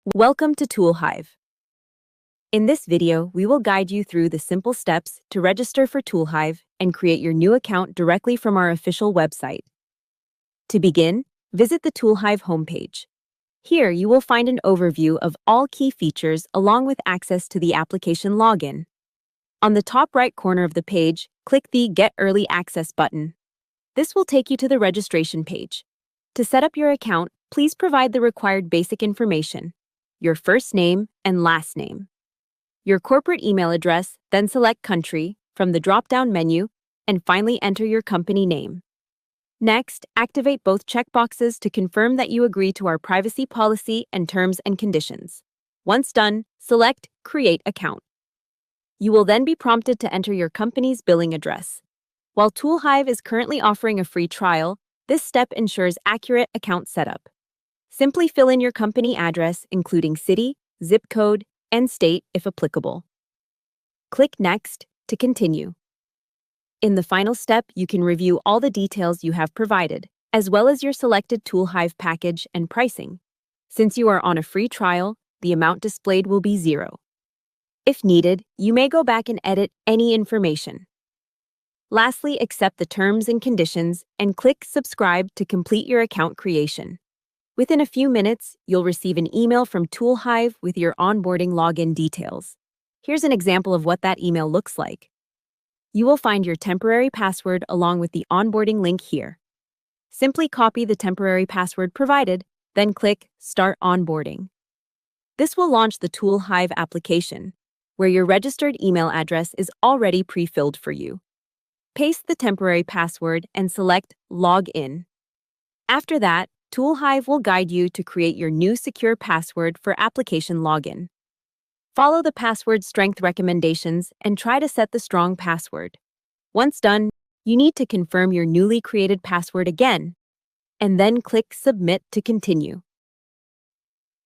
Welcome to Toolhive. In this video, we will guide you through the simple steps to register for Toolhive and create your new account directly from our official website. To begin, visit the Toolhive homepage. Here, you will find an overview of all key features along with access to the application login. On the top right corner of the page, click the Get Early Access button. This will take you to the registration page. To set up your account, please provide the required basic information: your first name and last name, your corporate email address, then select Country from the drop-down menu, and finally enter your company name. Next, activate both checkboxes to confirm that you agree to our privacy policy and terms and conditions. Once done, select Create Account. You will then be prompted to enter your company's billing address. While Toolhive is currently offering a free trial, this step ensures accurate account setup. Simply fill in your company address, including city, zip code, and state if applicable. Click Next to continue. In the final step, you can review all the details you have provided, as well as your selected Toolhive package and pricing. Since you are on a free trial, the amount displayed will be $0. If needed, you may go back and edit any information. Lastly, accept the terms and conditions and click Subscribe to complete your account creation. Within a few minutes, you'll receive an email from Toolhive with your onboarding login details. Here's an example of what that email looks like. You will find your temporary password along with the onboarding link here. Simply copy the temporary password provided, then click Start Onboarding. This will launch the Toolhive application, where your registered email address is already pre-filled for you. Paste the temporary password and select Log In. After that, Toolhive will guide you to create your new secure password for application login. Follow the password strength recommendations and try to set the strong password. Once done, you need to confirm your newly created password again, and then click Submit to continue.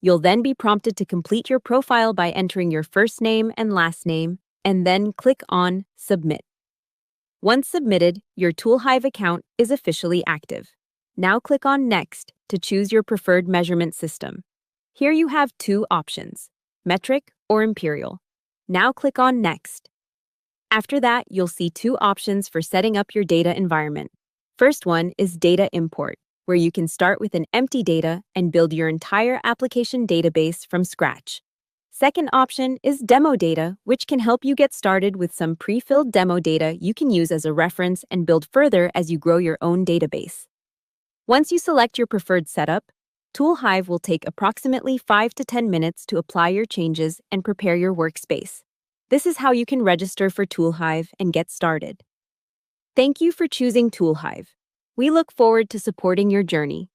You'll then be prompted to complete your profile by entering your first name and last name, and then click on Submit. Once submitted, your Toolhive account is officially active. Now click on Next to choose your preferred measurement system. Here you have two options: metric or imperial. Now click on Next. After that, you'll see two options for setting up your data environment. First one is Data Import, where you can start with an empty data and build your entire application database from scratch. Second option is Demo Data, which can help you get started with some pre-filled demo data you can use as a reference and build further as you grow your own database. Once you select your preferred setup, Toolhive will take approximately 5 to 10 minutes to apply your changes and prepare your workspace. This is how you can register for Toolhive and get started. Thank you for choosing Toolhive. We look forward to supporting your journey.